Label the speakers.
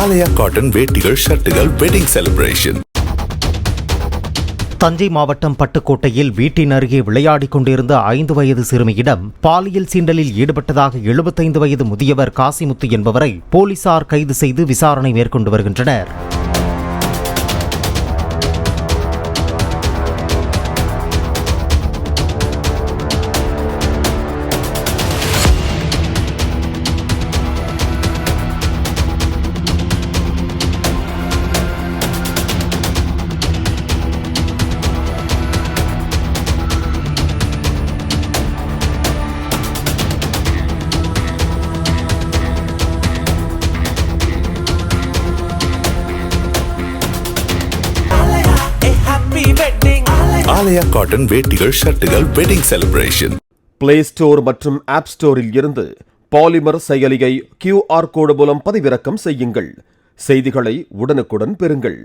Speaker 1: ஆலயா cotton வேட்டிகள் ஷர்ட்டுகள் wedding celebration.
Speaker 2: Thanjai மாவட்டம் பட்டுக்கோட்டையில் வீட்டின் அருகே விளையாடிக் கொண்டிருந்த 5 வயது சிறுமியிடம் பாலியல் சீண்டலில் ஈடுபட்டதாக 75 வயது முதியவர் காசிமுத்து என்பவரை போலீசார் கைது செய்து விசாரணை மேற்கொண்டு வருகின்றனர்.
Speaker 1: ஆலயா காட்டன் வேட்டிகள் ஷர்ட்டுகள் வெட்டிங் செலிப்ரேஷன்.
Speaker 3: பிளே ஸ்டோர் மற்றும் ஆப் ஸ்டோரில் இருந்து பாலிமர் செயலியை QR கோடு மூலம் பதிவிறக்கம் செய்யுங்கள். செய்திகளை உடனுக்குடன் பெறுங்கள்.